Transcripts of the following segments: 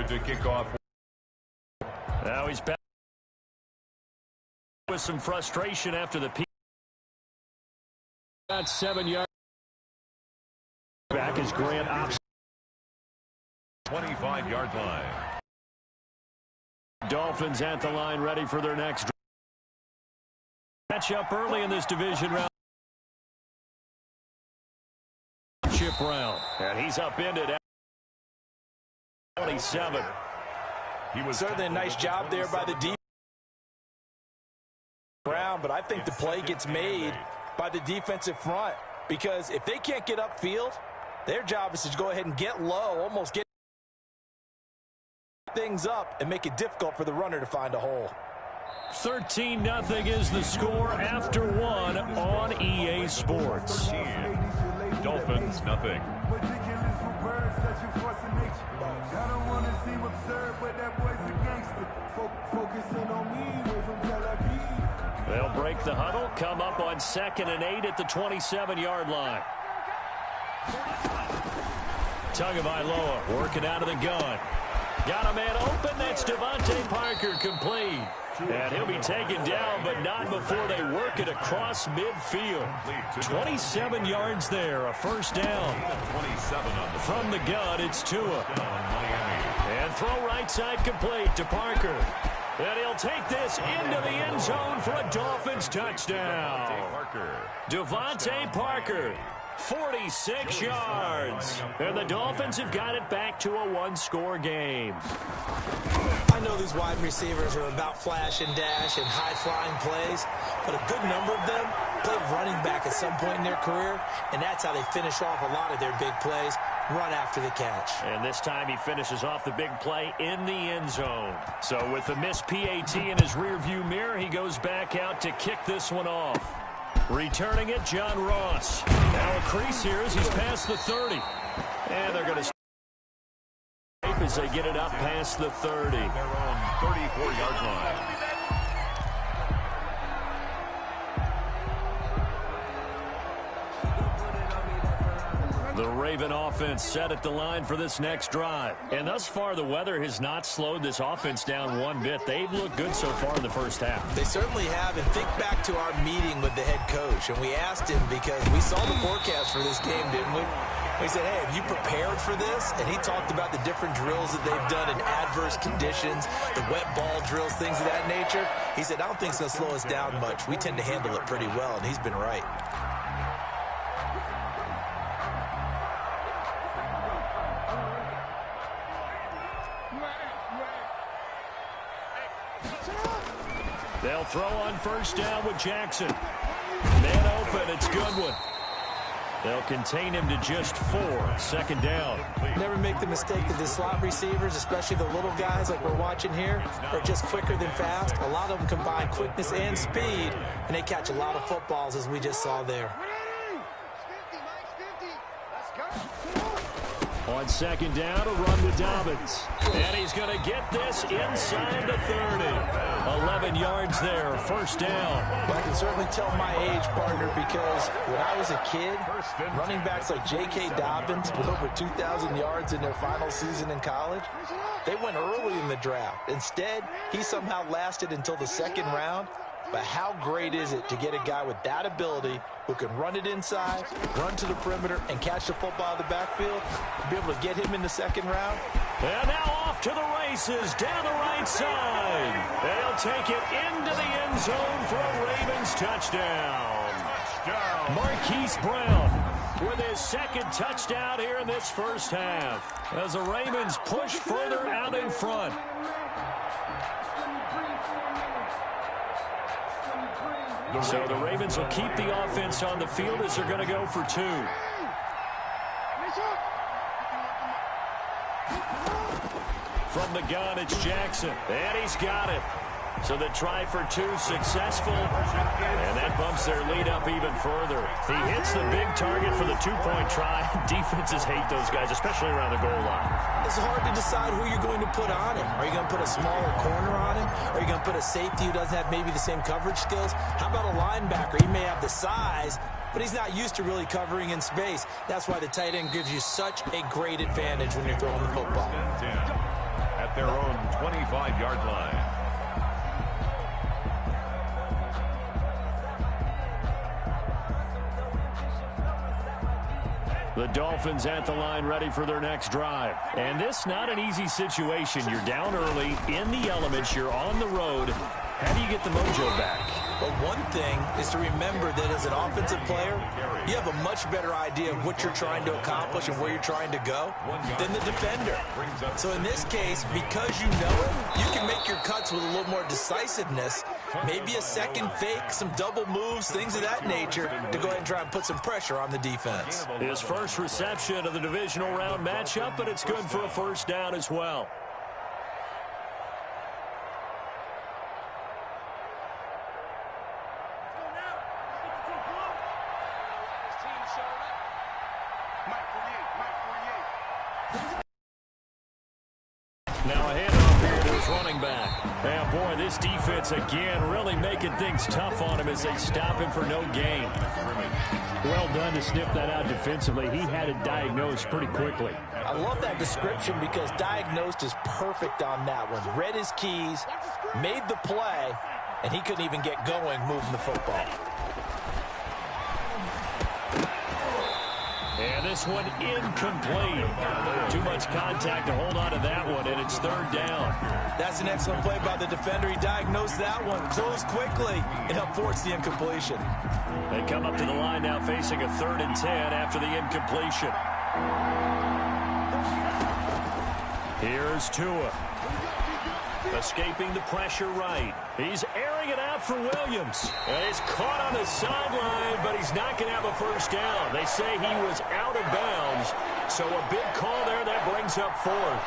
to kick off. Now he's back with some frustration after the peak. Got 7 yards. Back is Grant Ops. 25-yard line. Dolphins at the line, ready for their next match up early in this division round. Chip round, and he's upended at 27. He was certainly a nice job there by the defense. But I think the play gets made by the defensive front, because if they can't get upfield, their job is to go ahead and get low, almost get things up and make it difficult for the runner to find a hole. 13-0 is the score after one on EA Sports. Dolphins, nothing. They'll break the huddle, come up on 2nd and 8 at the 27-yard line. Tagovailoa working out of the gun. Got a man open. That's Devontae Parker, complete. And he'll be taken down, but not before they work it across midfield. 27 yards there, a first down. From the gun, it's Tua. And throw right side complete to Parker. And he'll take this into the end zone for a Dolphins touchdown. Devontae Parker, 46 yards. And the Dolphins have got it back to a one-score game. I know these wide receivers are about flash and dash and high-flying plays, but a good number of them play running back at some point in their career, and that's how they finish off a lot of their big plays, run after the catch. And this time he finishes off the big play in the end zone. So with the missed PAT in his rearview mirror, he goes back out to kick this one off. Returning it, John Ross. Now a crease here as he's past the 30. And they're going to as they get it up past the 30. Their own 34-yard line. The Raven offense set at the line for this next drive. And thus far, the weather has not slowed this offense down one bit. They've looked good so far in the first half. They certainly have. And think back to our meeting with the head coach. And we asked him, because we saw the forecast for this game, didn't we? We said, hey, have you prepared for this? And he talked about the different drills that they've done in adverse conditions, the wet ball drills, things of that nature. He said, I don't think it's going to slow us down much. We tend to handle it pretty well, and he's been right. They'll throw on first down with Jackson. Man open, it's Goodwin. They'll contain him to just 4. 2nd down. Never make the mistake that the slot receivers, especially the little guys like we're watching here, are just quicker than fast. A lot of them combine quickness and speed, and they catch a lot of footballs, as we just saw there. On 2nd down, a run with Dobbins. And he's going to get this inside the 30. 11 yards there, first down. Well, I can certainly tell my age, partner, because when I was a kid, running backs like J.K. Dobbins with over 2,000 yards in their final season in college, they went early in the draft. Instead, he somehow lasted until the 2nd round. But how great is it to get a guy with that ability who can run it inside, run to the perimeter, and catch the football in the backfield, be able to get him in the 2nd round? And now off to the races down the right side. They'll take it into the end zone for a Ravens touchdown. Marquise Brown with his 2nd touchdown here in this first half, as the Ravens push further out in front. So the Ravens will keep the offense on the field as they're going to go for 2. From the gun, it's Jackson. And he's got it. So the try for 2 successful. And that bumps their lead up even further. He hits the big target for the 2-point try. Defenses hate those guys, especially around the goal line. It's hard to decide who you're going to put on him. Are you going to put a smaller corner on him? Are you going to put a safety who doesn't have maybe the same coverage skills? How about a linebacker? He may have the size, but he's not used to really covering in space. That's why the tight end gives you such a great advantage when you're throwing the football. their own 25-yard line. The Dolphins at the line ready for their next drive. And this not an easy situation. You're down early, in the elements, you're on the road. How do you get the mojo back? Well, one thing is to remember that as an offensive player, you have a much better idea of what you're trying to accomplish and where you're trying to go than the defender. So in this case, because you know it, you can make your cuts with a little more decisiveness, maybe a second fake, some double moves, things of that nature, to go ahead and try and put some pressure on the defense. His first reception of the divisional round matchup, but it's good for a first down as well. Now a handoff here to his running back. And boy, this defense again really making things tough on him as they stop him for no gain. Well done to sniff that out defensively. He had it diagnosed pretty quickly. I love that description because diagnosed is perfect on that one. Read his keys, made the play, and he couldn't even get going moving the football. And this one incomplete. Too much contact to hold on to that one, and it's third down. That's an excellent play by the defender. He diagnosed that one, closed quickly, and helped force the incompletion. They come up to the line now facing a 3rd and 10 after the incompletion. Here's Tua. Escaping the pressure right. He's airing it out for Williams. And it's caught on the sideline, but he's not going to have a first down. They say he was out of bounds. So a big call there that brings up 4th.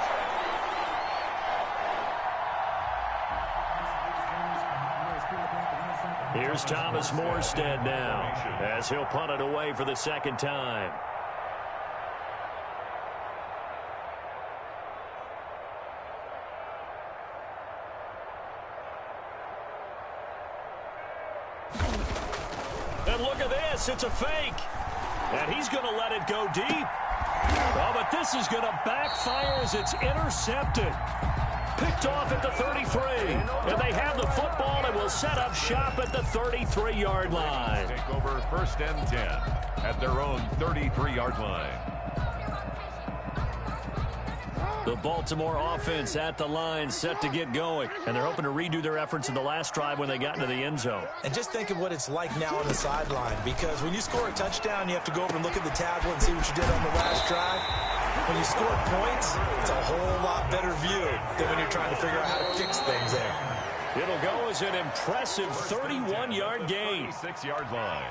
Here's Thomas Morstead now as he'll punt it away for the second time. And look at this. It's a fake. And he's going to let it go deep. Oh, but this is going to backfire as it's intercepted. Picked off at the 33. And they have the football and will set up shop at the 33-yard line. Take over 1st and 10 at their own 33-yard line. The Baltimore offense at the line set to get going. And they're hoping to redo their efforts in the last drive when they got into the end zone. And just think of what it's like now on the sideline, because when you score a touchdown, you have to go over and look at the tablet and see what you did on the last drive. When you score points, it's a whole lot better view than when you're trying to figure out how to fix things there. It'll go as an impressive 31-yard gain. 6-yard line.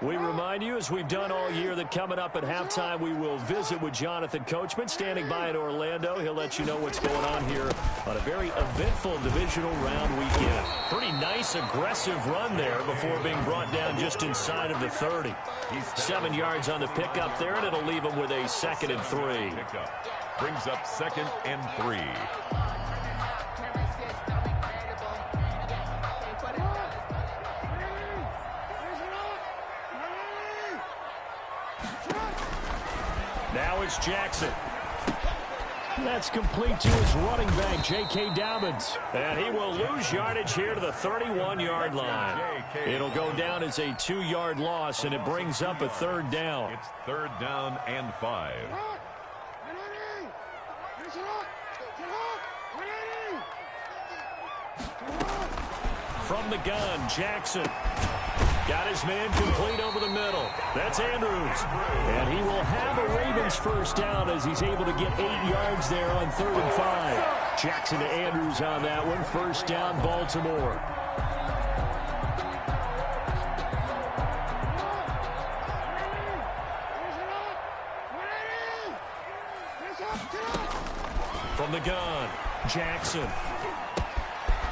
We remind you, as we've done all year, that coming up at halftime, we will visit with Jonathan Coachman, standing by in Orlando. He'll let you know what's going on here on a very eventful divisional round weekend. Pretty nice, aggressive run there before being brought down just inside of the 30. 7 yards on the pickup there, and it'll leave him with a 2nd and 3. Brings up 2nd and 3. Now it's Jackson. That's complete to his running back, J.K. Dobbins. And he will lose yardage here to the 31-yard line. It'll go down as a 2-yard loss, and it brings up a 3rd down. It's 3rd down and 5. From the gun, Jackson. Got his man complete over the middle. That's Andrews. And he will have a Ravens first down as he's able to get 8 yards there on 3rd and 5. Jackson to Andrews on that one. First down, Baltimore. From the gun, Jackson.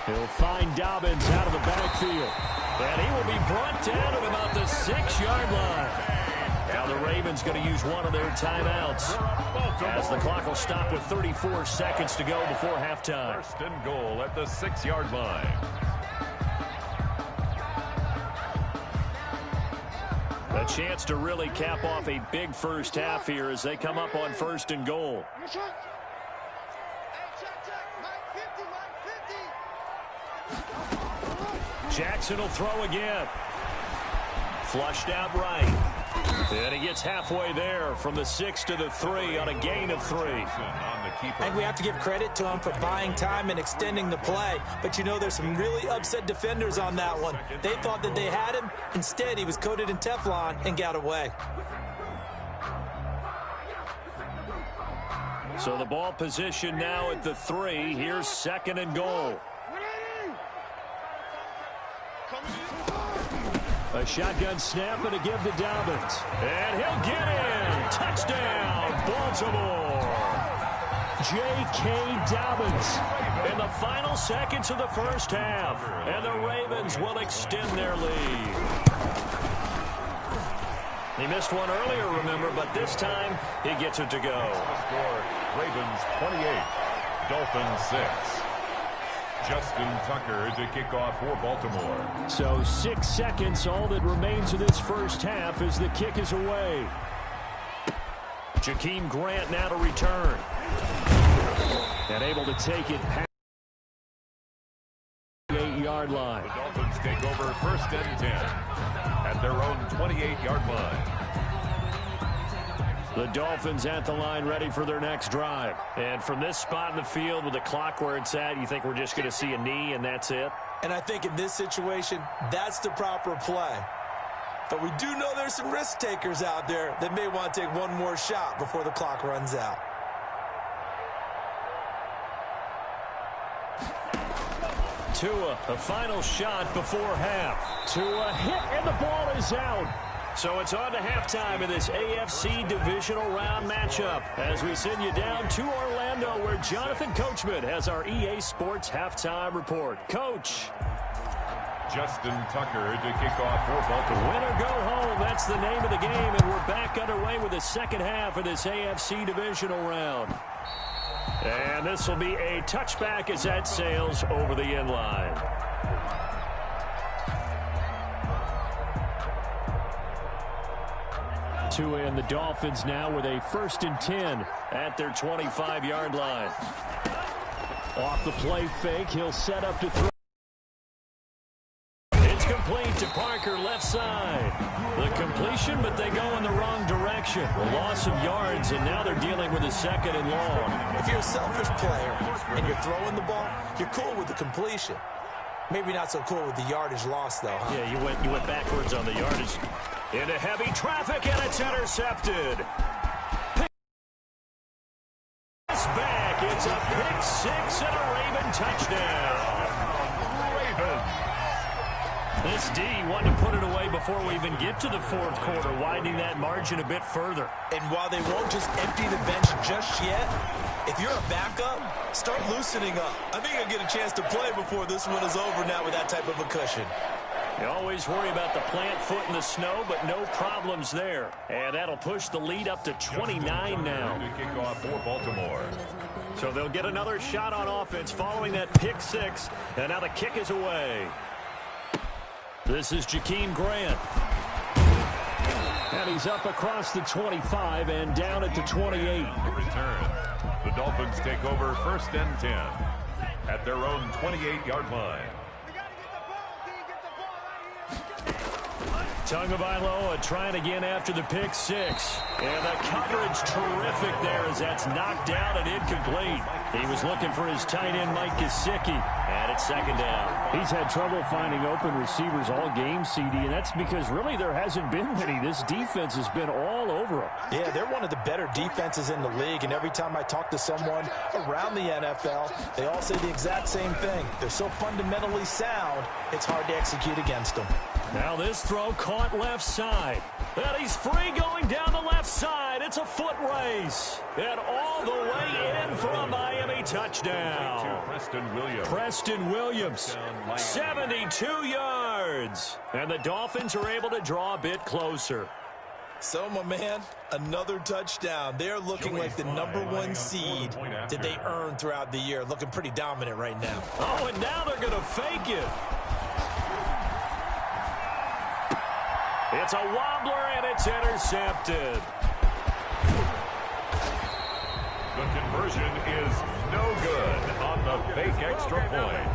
He'll find Dobbins out of the backfield. And he will be brought down at about the 6-yard line. Now the Ravens going to use one of their timeouts as the clock will stop with 34 seconds to go before halftime. 1st and goal at the 6-yard line. A chance to really cap off a big first half here as they come up on 1st and goal. Jackson will throw again. Flushed out right. And he gets halfway there from the 6 to the 3 on a gain of 3. I think we have to give credit to him for buying time and extending the play. But, you know, there's some really upset defenders on that one. They thought that they had him. Instead, he was coated in Teflon and got away. So the ball position now at the 3. Here's 2nd and goal. A shotgun snap and a give to Dobbins. And he'll get in. Touchdown, Baltimore. J.K. Dobbins in the final seconds of the first half. And the Ravens will extend their lead. He missed one earlier, remember, but this time he gets it to go. Score, Ravens 28, Dolphins 6. Justin Tucker to kick off for Baltimore. So 6 seconds, all that remains of this first half as the kick is away. Jakeem Grant now to return. And able to take it past the 8-yard line. The Dolphins take over 1st and 10 at their own 28-yard line. The Dolphins at the line ready for their next drive. And from this spot in the field with the clock where it's at, you think we're just going to see a knee and that's it? And I think in this situation, that's the proper play. But we do know there's some risk takers out there that may want to take one more shot before the clock runs out. Tua, a final shot before half. Tua hit and the ball is out. So it's on to halftime in this AFC divisional round matchup as we send you down to Orlando where Jonathan Coachman has our EA Sports halftime report. Coach. Justin Tucker to kick off for Baltimore. Win or go home, that's the name of the game, and we're back underway with the second half of this AFC divisional round. And this will be a touchback as that sails over the end line. Tua and the Dolphins now with a 1st and 10 at their 25-yard line. Off the play fake, he'll set up to throw. It's complete to Parker, left side. The completion, but they go in the wrong direction. A loss of yards, and now they're dealing with a 2nd and long. If you're a selfish player and you're throwing the ball, you're cool with the completion. Maybe not so cool with the yardage loss, though. Huh? Yeah, you went backwards on the yardage. Into heavy traffic, and it's intercepted. Pass back. It's a pick 6 and a Raven touchdown. Ravens. This D wanted to put it away before we even get to the 4th quarter, widening that margin a bit further. And while they won't just empty the bench just yet, if you're a backup, start loosening up. I think you'll get a chance to play before this one is over now with that type of a cushion. You always worry about the plant foot in the snow, but no problems there. And that'll push the lead up to 29 now. To kick off for Baltimore. So they'll get another shot on offense following that pick 6. And now the kick is away. This is Jakeem Grant. And he's up across the 25 and down at the 28. The return. The Dolphins take over 1st and 10 at their own 28-yard line. Tagovailoa trying again after the pick 6. And the coverage terrific there as that's knocked down and incomplete. He was looking for his tight end, Mike Gesicki. And it's 2nd down. He's had trouble finding open receivers all game, CD, and that's because really there hasn't been many. This defense has been all over him. Yeah, they're one of the better defenses in the league, and every time I talk to someone around the NFL, they all say the exact same thing. They're so fundamentally sound, it's hard to execute against them. Now this throw caught left side. And he's free going down the left side. It's a foot race. And all the way in for a Miami touchdown. Preston Williams, 72 yards. And the Dolphins are able to draw a bit closer. So, my man, another touchdown. They're looking like the #1 seed that they earned throughout the year. Looking pretty dominant right now. Oh, and now they're going to fake it. It's a wobbler, and it's intercepted. The conversion is no good on the fake extra point.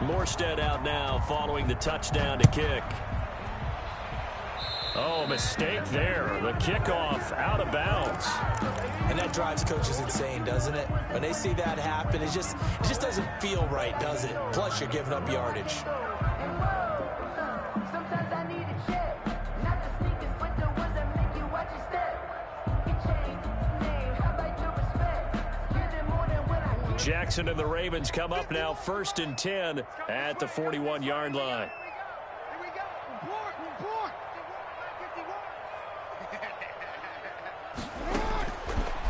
Morstead out now following the touchdown to kick. Oh, mistake there. The kickoff out of bounds. And that drives coaches insane, doesn't it? When they see that happen, it just doesn't feel right, does it? Plus, you're giving up yardage. Jackson and the Ravens come up now 1st and 10 at the 41-yard line.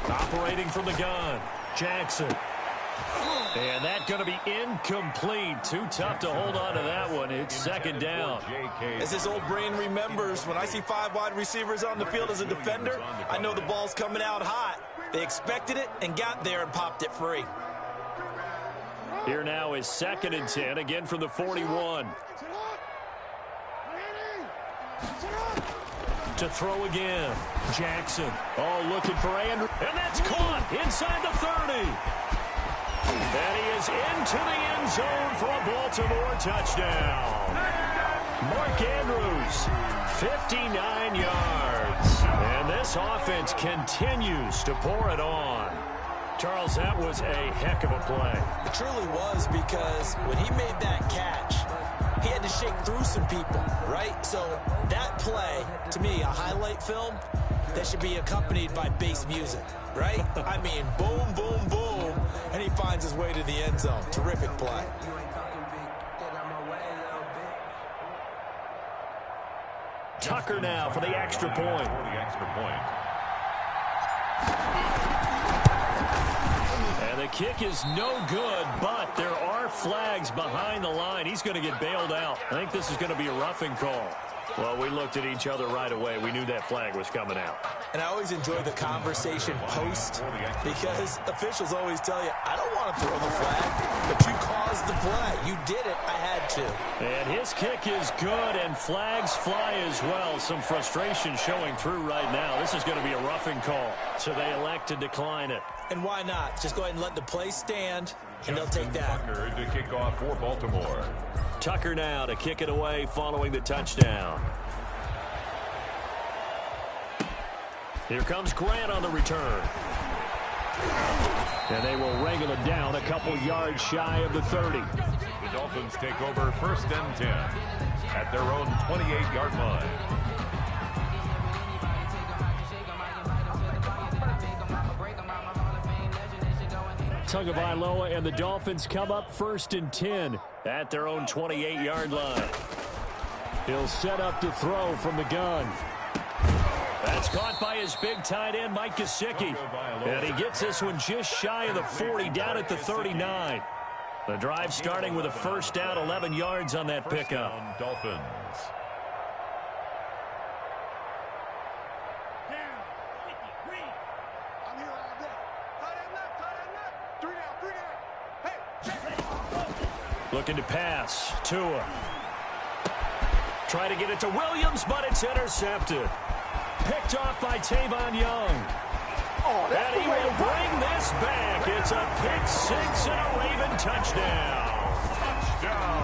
Operating from the gun, Jackson. And that's going to be incomplete. Too tough to hold on to that one. It's 2nd down. As his old brain remembers, when I see 5 wide receivers on the field as a defender, I know the ball's coming out hot. They expected it and got there and popped it free. Here now is 2nd and 10, again from the 41. To throw again, Jackson. Oh, looking for Andrew. And that's caught inside the 30. And he is into the end zone for a Baltimore touchdown. Mark Andrews, 59 yards. And this offense continues to pour it on. Charles, that was a heck of a play. It truly was, because when he made that catch, he had to shake through some people, right? So that play, to me, a highlight film that should be accompanied by bass music, right? I mean, boom, boom, boom, and he finds his way to the end zone. Terrific play. Tucker now for the extra point. And the kick is no good, but there are flags behind the line. He's going to get bailed out. I think this is going to be a roughing call. Well, we looked at each other right away. We knew that flag was coming out. And I always enjoy the conversation post, because officials always tell you, I don't want to throw the flag, but you caused the play. You did it. I had to. And his kick is good, and flags fly as well. Some frustration showing through right now. This is going to be a roughing call, so they elect to decline it. And why not? Just go ahead and let the play stand, and they'll take that. Tucker to kick off for Baltimore. Tucker now to kick it away following the touchdown. Here comes Grant on the return. And they will wrangle it down a couple yards shy of the 30. The Dolphins take over 1st and 10 at their own 28-yard line. Tagovailoa and the Dolphins come up 1st and 10 at their own 28-yard line. He'll set up to throw from the gun. That's caught by his big tight end, Mike Gesicki. And he gets this one just shy of the 40, down at the 39. The drive starting with a 1st down, 11 yards on that pickup. Dolphins. Looking to pass. Tua. Try to get it to Williams, but it's intercepted. Picked off by Tavon Young. And he will bring this back. It's a pick six and a Raven touchdown.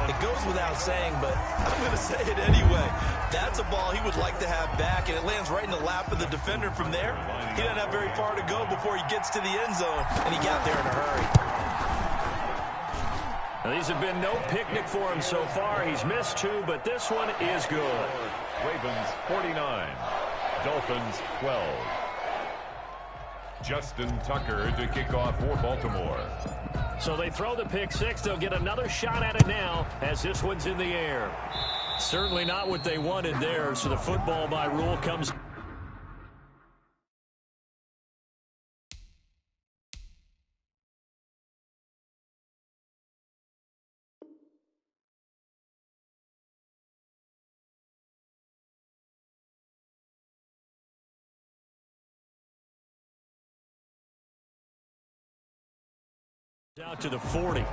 It goes without saying, but I'm going to say it anyway. That's a ball he would like to have back, and it lands right in the lap of the defender from there. He doesn't have very far to go before he gets to the end zone, and he got there in a hurry. Now, these have been no picnic for him so far. He's missed 2, but this one is good. Ravens 49, Dolphins 12. Justin Tucker to kick off for Baltimore. So they throw the pick six. They'll get another shot at it now as this one's in the air. Certainly not what they wanted there, so the football by rule comes Out to the 40.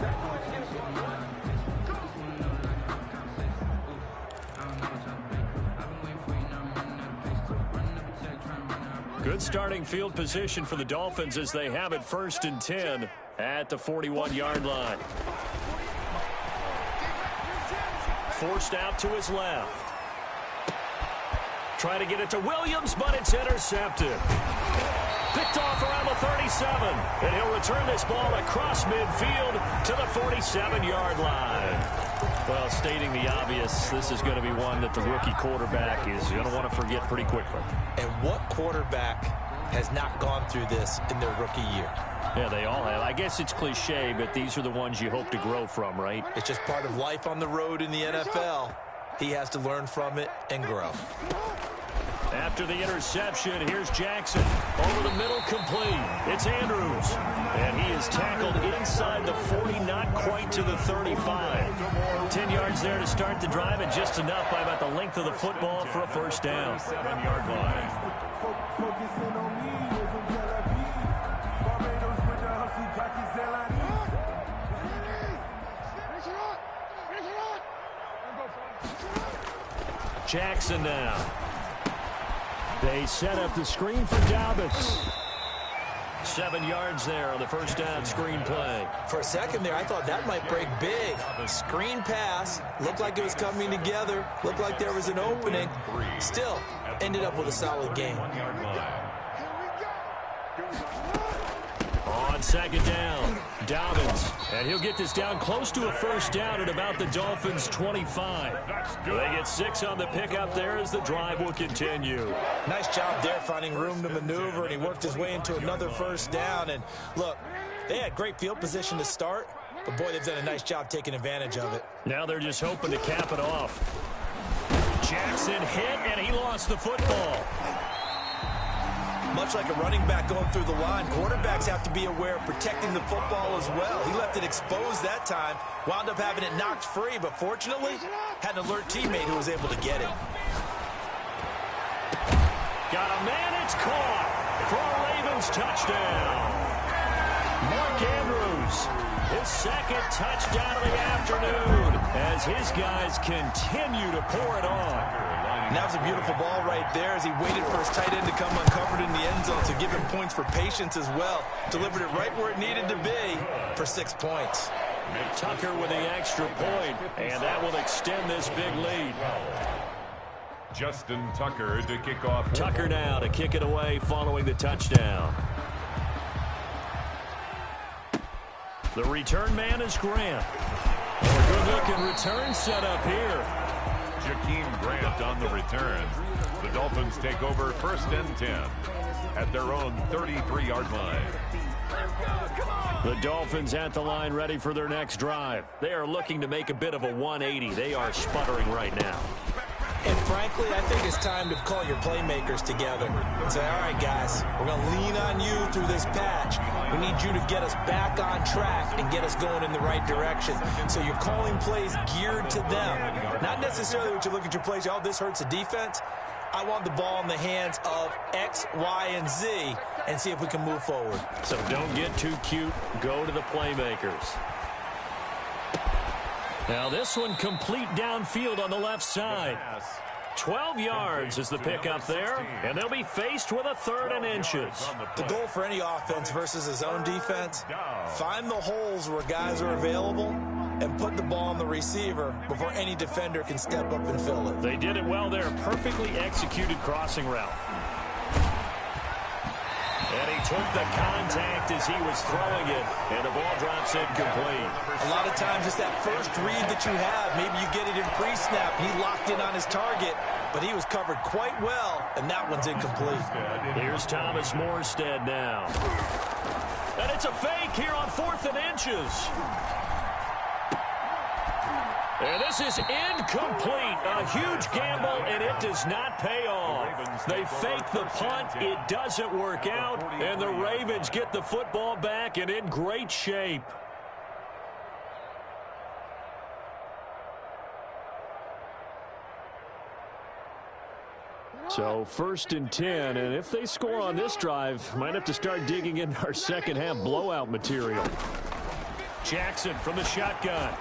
Good starting field position for the Dolphins as they have it 1st and 10 at the 41-yard line. Forced out to his left. Trying to get it to Williams, but it's intercepted. Picked off around the 37, and he'll return this ball across midfield to the 47-yard line. Well, stating the obvious, this is going to be one that the rookie quarterback is going to want to forget pretty quickly. And what quarterback has not gone through this in their rookie year? Yeah, they all have. I guess it's cliche, but these are the ones you hope to grow from, right? It's just part of life on the road in the NFL. He has to learn from it and grow. After the interception, here's Jackson. Over the middle, complete. It's Andrews. And he is tackled inside the 40, not quite to the 35. 10 yards there to start the drive, and just enough by about the length of the football for a first down. 7-yard line. Jackson now. They set up the screen for Dobbins. 7 yards there on the first down screen play. For a second there, I thought that might break big. Screen pass. Looked like it was coming together. Looked like there was an opening. Still, ended up with a solid game. On second down, Dobbins. And he'll get this down close to a first down at about the Dolphins' 25. They get 6 on the pickup there as the drive will continue. Nice job there finding room to maneuver, and he worked his way into another first down. And look, they had great field position to start, but boy, they've done a nice job taking advantage of it. Now they're just hoping to cap it off. Jackson hit, and he lost the football. Much like a running back going through the line, quarterbacks have to be aware of protecting the football as well. He left it exposed that time, wound up having it knocked free, but fortunately, had an alert teammate who was able to get it. Got a man, it's caught for a Ravens touchdown. Mark Andrews, his second touchdown of the afternoon as his guys continue to pour it on. And that was a beautiful ball right there as he waited for his tight end to come uncovered in the end zone to give him points for patience as well. Delivered it right where it needed to be for 6 points. Tucker with the extra point, and that will extend this big lead. Justin Tucker to kick off. Tucker now to kick it away following the touchdown. The return man is Grant. A good-looking return set up here. Jakeem Grant on the return. The Dolphins take over 1st and 10 at their own 33-yard line. The Dolphins at the line ready for their next drive. They are looking to make a bit of a 180. They are sputtering right now. And frankly, I think it's time to call your playmakers together and say, all right, guys, we're going to lean on you through this patch. We need you to get us back on track and get us going in the right direction. So you're calling plays geared to them. Not necessarily what you look at your plays, oh, this hurts the defense. I want the ball in the hands of X, Y, and Z and see if we can move forward. So don't get too cute. Go to the playmakers. Now this one complete downfield on the left side. 12 yards is the pickup there, and they'll be faced with a 3rd and inches. The goal for any offense versus a zone defense, find the holes where guys are available and put the ball on the receiver before any defender can step up and fill it. They did it well there. Perfectly executed crossing route. And he took the contact as he was throwing it, and the ball drops incomplete. A lot of times it's that first read that you have. Maybe you get it in pre-snap. He locked in on his target, but he was covered quite well, and that one's incomplete. Here's Thomas Morstead now. And it's a fake here on 4th and inches. And this is incomplete. A huge gamble, and it does not pay off. They fake the punt. It doesn't work out, and the Ravens get the football back and in great shape. So 1st and 10, and if they score on this drive, might have to start digging into our second half blowout material. Jackson from the shotgun.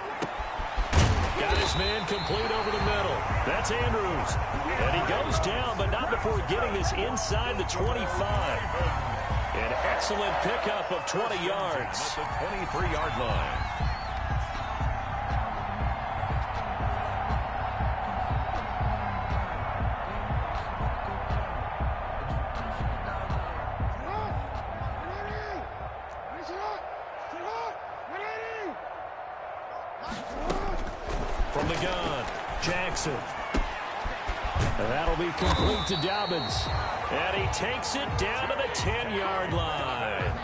Got his man complete over the middle. That's Andrews. And he goes down, but not before getting this inside the 25. An excellent pickup of 20 yards. At the 23-yard line. From the gun, Jackson. And that'll be complete to Dobbins. And he takes it down to the 10-yard line.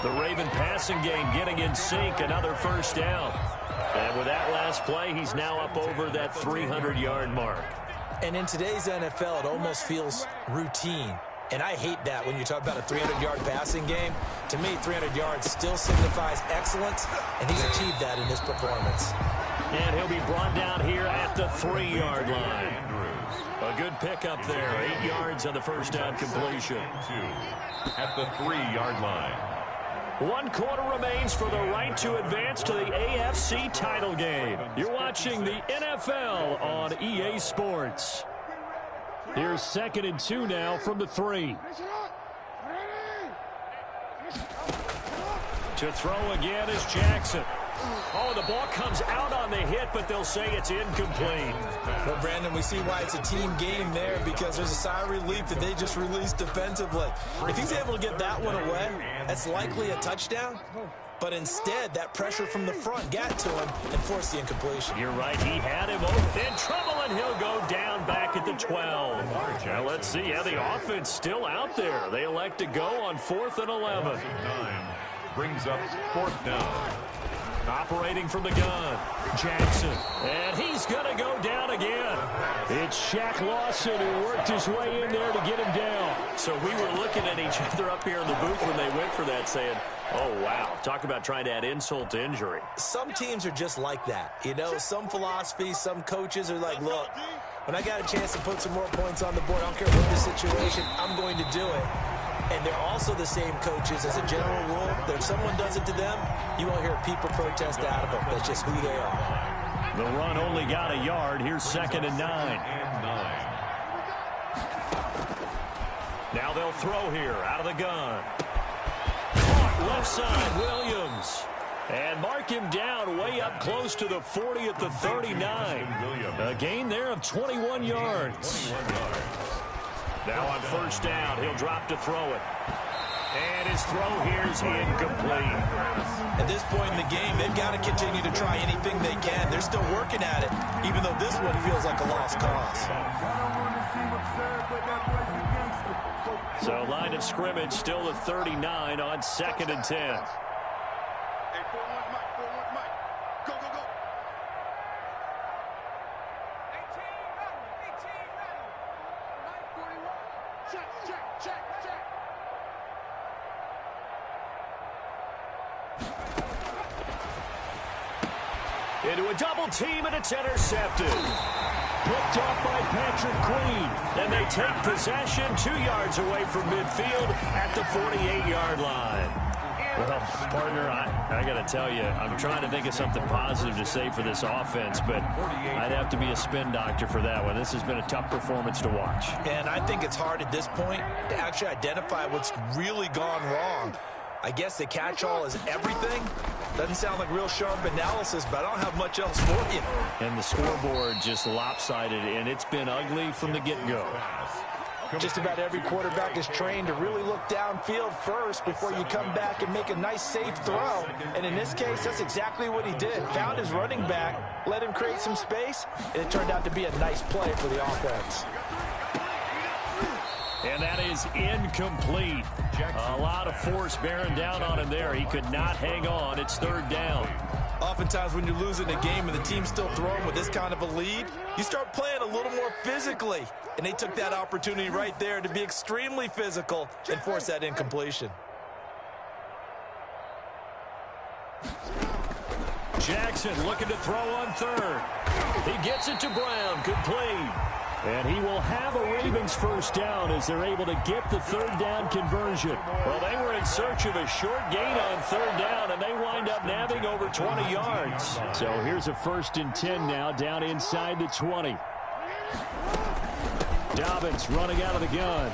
The Raven passing game getting in sync, another first down. And with that last play, he's now up over that 300-yard mark. And in today's NFL, it almost feels routine. And I hate that when you talk about a 300-yard passing game. To me, 300 yards still signifies excellence, and he's achieved that in this performance. And he'll be brought down here at the 3-yard line. A good pickup there. 8 yards on the first down completion. At the 3-yard line. 1 quarter remains for the right to advance to the AFC title game. You're watching the NFL on EA Sports. Here's 2nd and 2 now from the 3. To throw again is Jackson. Oh, the ball comes out on the hit, but they'll say it's incomplete. Well, Brandon, we see why it's a team game there, because there's a sigh of relief that they just released defensively. If he's able to get that one away, that's likely a touchdown. But instead, that pressure from the front got to him and forced the incompletion. You're right. He had him in trouble, and he'll go down back at the 12. Now let's see how the offense still out there. They elect to go on 4th and 11. Brings up 4th down. Operating from the gun, Jackson. And he's going to go down again. It's Shaq Lawson who worked his way in there to get him down. So we were looking at each other up here in the booth when they went for that, saying, oh, wow, talk about trying to add insult to injury. Some teams are just like that. You know, some philosophies, some coaches are like, look, when I got a chance to put some more points on the board, I don't care what the situation, I'm going to do it. And they're also the same coaches as a general rule that if someone does it to them, you won't hear people protest out of them. That's just who they are. The run only got a yard. Here's 2nd and 9. Now they'll throw here out of the gun. Caught left side, Williams. And mark him down way up close to the 40 at the 39. A gain there of 21 yards. Now on 1st down, he'll drop to throw it. And his throw here's incomplete. At this point in the game, they've got to continue to try anything they can. They're still working at it, even though this one feels like a lost cause. So line of scrimmage still the 39 on 2nd and 10. Into a double team, and it's intercepted. Picked off by Patrick Queen. And they take possession 2 yards away from midfield at the 48-yard line. Well, partner, I got to tell you, I'm trying to think of something positive to say for this offense, but I'd have to be a spin doctor for that one. This has been a tough performance to watch. And I think it's hard at this point to actually identify what's really gone wrong. I guess the catch-all is everything. Doesn't sound like real sharp analysis, but I don't have much else for you. And the scoreboard just lopsided, and it's been ugly from the get-go. Just about every quarterback is trained to really look downfield first before you come back and make a nice, safe throw. And in this case, that's exactly what he did. Found his running back, let him create some space, and it turned out to be a nice play for the offense. And that is incomplete. A lot of force bearing down on him there. He could not hang on. It's 3rd down. Oftentimes when you're losing a game and the team's still throwing with this kind of a lead, you start playing a little more physically. And they took that opportunity right there to be extremely physical and force that incompletion. Jackson looking to throw on 3rd. He gets it to Brown. Complete. And he will have a Ravens first down as they're able to get the third down conversion. Well, they were in search of a short gain on third down, and they wind up nabbing over 20 yards. So here's a 1st and 10 now, down inside the 20. Dobbins running out of the gun.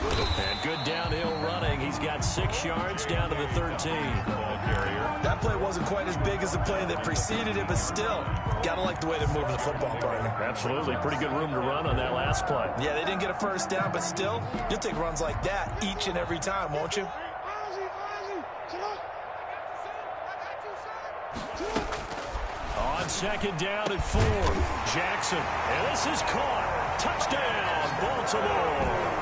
And good downhill running. He's got 6 yards down to the 13. Ball carrier. That play wasn't quite as big as the play that preceded it, but still, got to like the way they're moving the football, partner. Absolutely. Pretty good room to run on that last play. Yeah, they didn't get a first down, but still, you'll take runs like that each and every time, won't you? On 2nd down and 4, Jackson. And this is caught. Touchdown, Baltimore.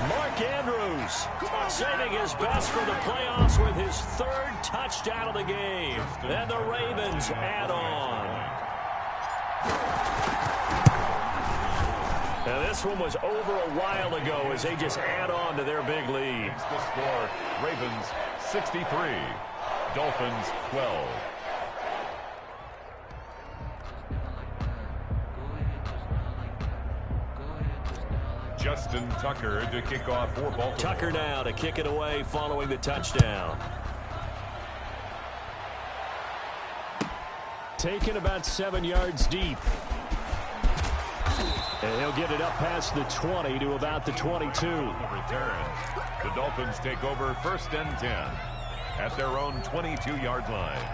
Mark Andrews saving his best for the playoffs with his 3rd touchdown of the game. And the Ravens add on. Now this one was over a while ago as they just add on to their big lead. The score, Ravens 63, Dolphins 12. Justin Tucker to kick off for Baltimore. Tucker now to kick it away following the touchdown. Taken about 7 yards deep. And he'll get it up past the 20 to about the 22. Return. The Dolphins take over 1st and 10 at their own 22-yard line.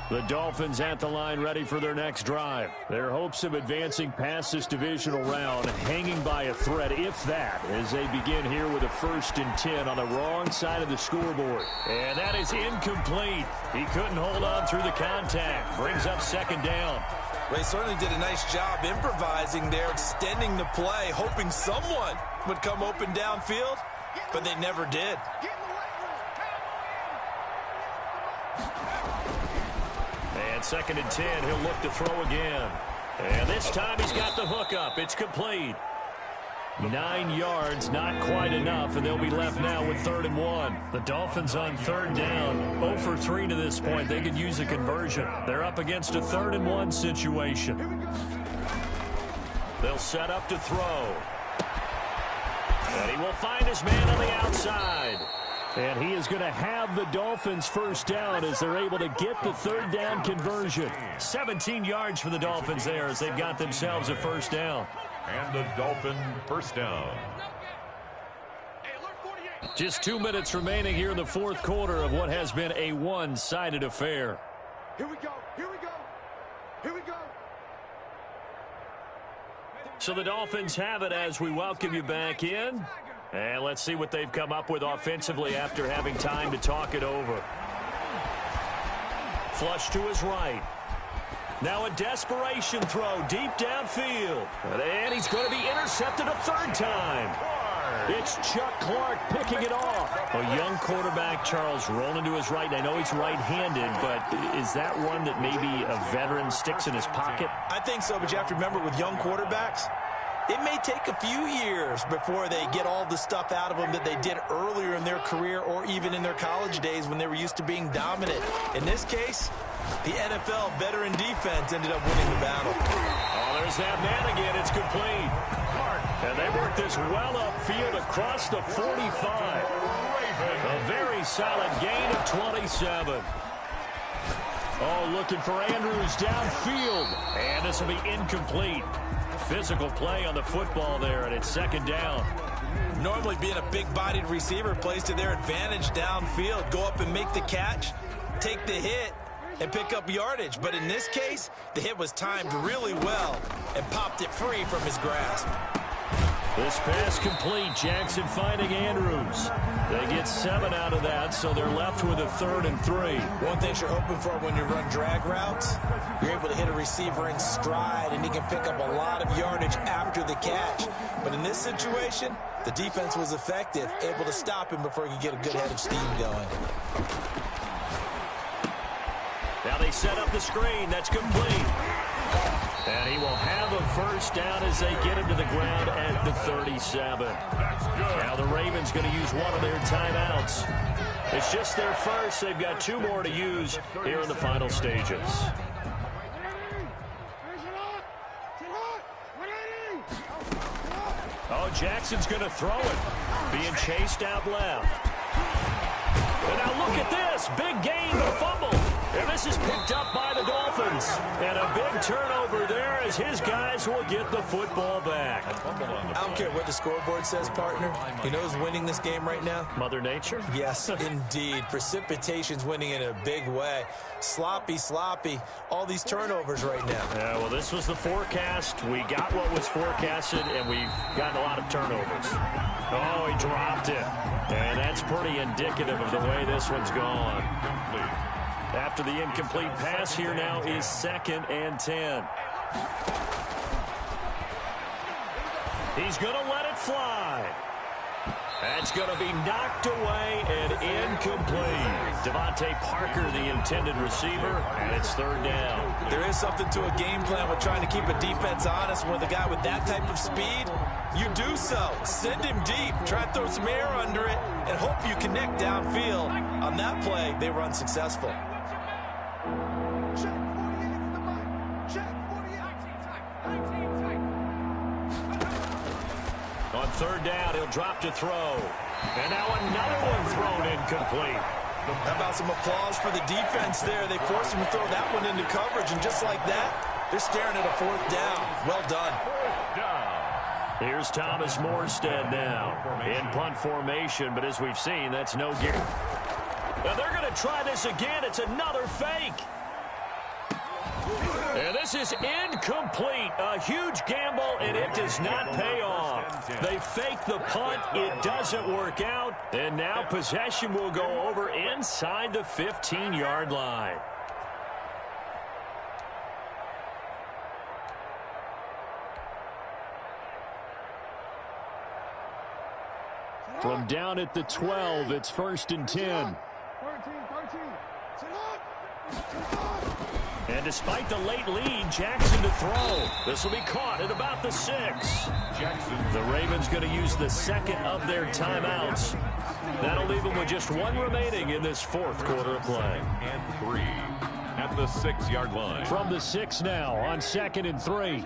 The Dolphins at the line ready for their next drive. Their hopes of advancing past this divisional round hanging by a thread, if that, as they begin here with a 1st and 10 on the wrong side of the scoreboard. And that is incomplete. He couldn't hold on through the contact. Brings up 2nd down. They certainly did a nice job improvising there, extending the play, hoping someone would come open downfield, but they never did. And 2nd and 10, he'll look to throw again. And this time he's got the hook up. It's complete. 9 yards, not quite enough, and they'll be left now with 3rd and 1. The Dolphins on 3rd down, 0 for 3 to this point. They could use a conversion. They're up against a 3rd and 1 situation. They'll set up to throw. And he will find his man on the outside. And he is going to have the Dolphins first down as they're able to get the 3rd down conversion. 17 yards for the Dolphins there as they've got themselves a first down. And the Dolphin first down. Just 2 minutes remaining here in the 4th quarter of what has been a one-sided affair. Here we go. Here we go. Here we go. So the Dolphins have it as we welcome you back in. And let's see what they've come up with offensively after having time to talk it over. Flush to his right. Now a desperation throw deep downfield. And he's going to be intercepted a 3rd time. It's Chuck Clark picking it off. A young quarterback, Charles, rolling to his right. I know he's right-handed, but is that one that maybe a veteran sticks in his pocket? I think so, but you have to remember with young quarterbacks, it may take a few years before they get all the stuff out of them that they did earlier in their career or even in their college days when they were used to being dominant. In this case, the NFL veteran defense ended up winning the battle. Oh, there's that man again. It's complete. And they work this well upfield across the 45. A very solid gain of 27. Oh, looking for Andrews downfield. And this will be incomplete. Physical play on the football there, and it's 2nd down. Normally being a big-bodied receiver plays to their advantage downfield. Go up and make the catch, take the hit, and pick up yardage. But in this case, the hit was timed really well and popped it free from his grasp. This pass complete. Jackson finding Andrews. They get 7 out of that, so they're left with a 3rd and 3. One thing you're hoping for when you run drag routes, you're able to hit a receiver in stride, and he can pick up a lot of yardage after the catch. But in this situation, the defense was effective, able to stop him before he could get a good head of steam going. Now they set up the screen. That's complete. And he will have a first down as they get him to the ground at the 37. Now the Ravens going to use one of their timeouts. It's just their first. They've got 2 more to use here in the final stages. Jackson's going to throw it. Being chased out left. And now look at this. Big gain, but a fumble. And this is picked up by the Dolphins. And a big turnover there as his guys will get the football back. I don't care what the scoreboard says, partner. You know who's winning this game right now? Mother Nature? Yes, indeed. Precipitation's winning in a big way. Sloppy. All these turnovers right now. Yeah, well, this was the forecast. We got what was forecasted, and we've gotten a lot of turnovers. Oh, he dropped it. And that's pretty indicative of the way this one's gone. After the incomplete pass, here now is 2nd and 10. He's going to let it fly. That's going to be knocked away and incomplete. Devontae Parker, the intended receiver, and it's 3rd down. There is something to a game plan with trying to keep a defense honest. With a guy with that type of speed, you do so. Send him deep. Try to throw some air under it and hope you connect downfield. On that play, they were unsuccessful. On 3rd down, he'll drop to throw. And now another one thrown incomplete. How about some applause for the defense there? They forced him to throw that one into coverage, and just like that, they're staring at a 4th down. Well done. Here's Thomas Morstead now in punt formation, but as we've seen, that's no guarantee. Now they're going to try this again. It's another fake. And this is incomplete. A huge gamble, and it does not pay off. They fake the punt. It doesn't work out. And now possession will go over inside the 15-yard line. From down at the 12, it's 1st and 10. And despite the late lead, Jackson to throw. This will be caught at about the 6. The Ravens going to use the 2nd of their timeouts. That'll leave them with just 1 remaining in this 4th quarter of play. And 3 at the 6-yard line. From the 6 now on 2nd and 3.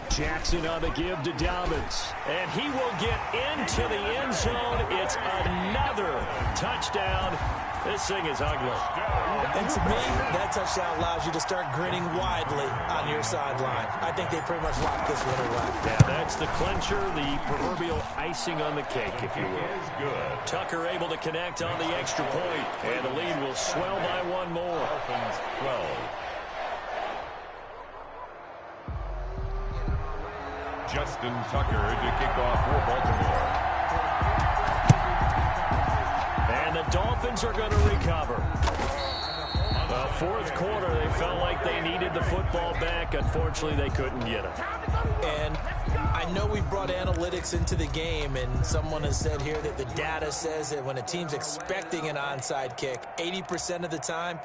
Jackson on the give to Dobbins. And he will get into the end zone. It's another touchdown. This thing is ugly. And to me, that touchdown allows you to start grinning widely on your sideline. I think they pretty much locked this one away. Yeah, that's the clincher, the proverbial icing on the cake, if you will. Good. Tucker able to connect on the extra point, and the lead will swell by 1 more. Dolphins 12. Justin Tucker to kick off for Baltimore. And the Dolphins are going to recover. The 4th quarter, they felt like they needed the football back. Unfortunately, they couldn't get it. And I know we brought analytics into the game, and someone has said here that the data says that when a team's expecting an onside kick, 80% of the time,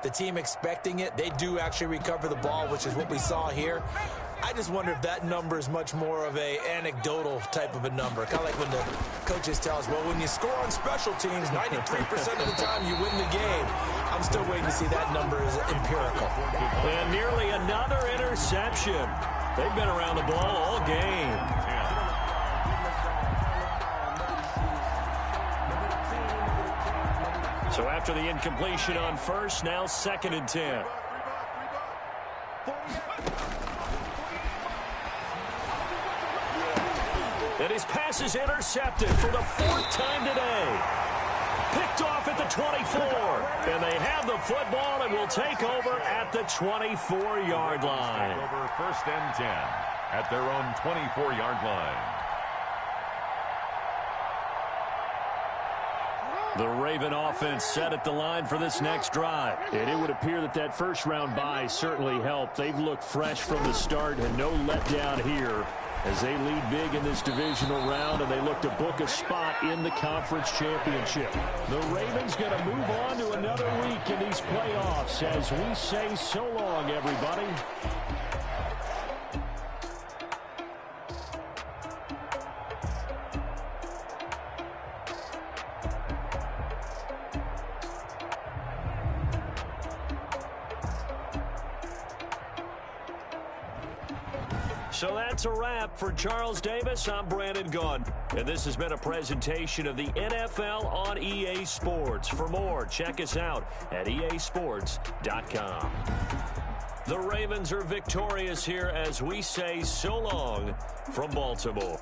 the team expecting it, they do actually recover the ball, which is what we saw here. I just wonder if that number is much more of a anecdotal type of a number. Kind of like when the coaches tell us, well, when you score on special teams, 93% of the time you win the game. I'm still waiting to see that number is empirical. And nearly another interception. They've been around the ball all game. So after the incompletion on 1st, now 2nd and 10. And his pass is intercepted for the 4th time today. Picked off at the 24. And they have the football and will take over at the 24-yard line. Over 1st and 10 at their own 24-yard line. The Raven offense set at the line for this next drive. And it would appear that that first-round bye certainly helped. They've looked fresh from the start and no letdown here as they lead big in this divisional round, and they look to book a spot in the conference championship. The Ravens going to move on to another week in these playoffs as we say so long, everybody. So that's a wrap. For Charles Davis, I'm Brandon Gaudin. And this has been a presentation of the NFL on EA Sports. For more, check us out at easports.com. The Ravens are victorious here as we say so long from Baltimore.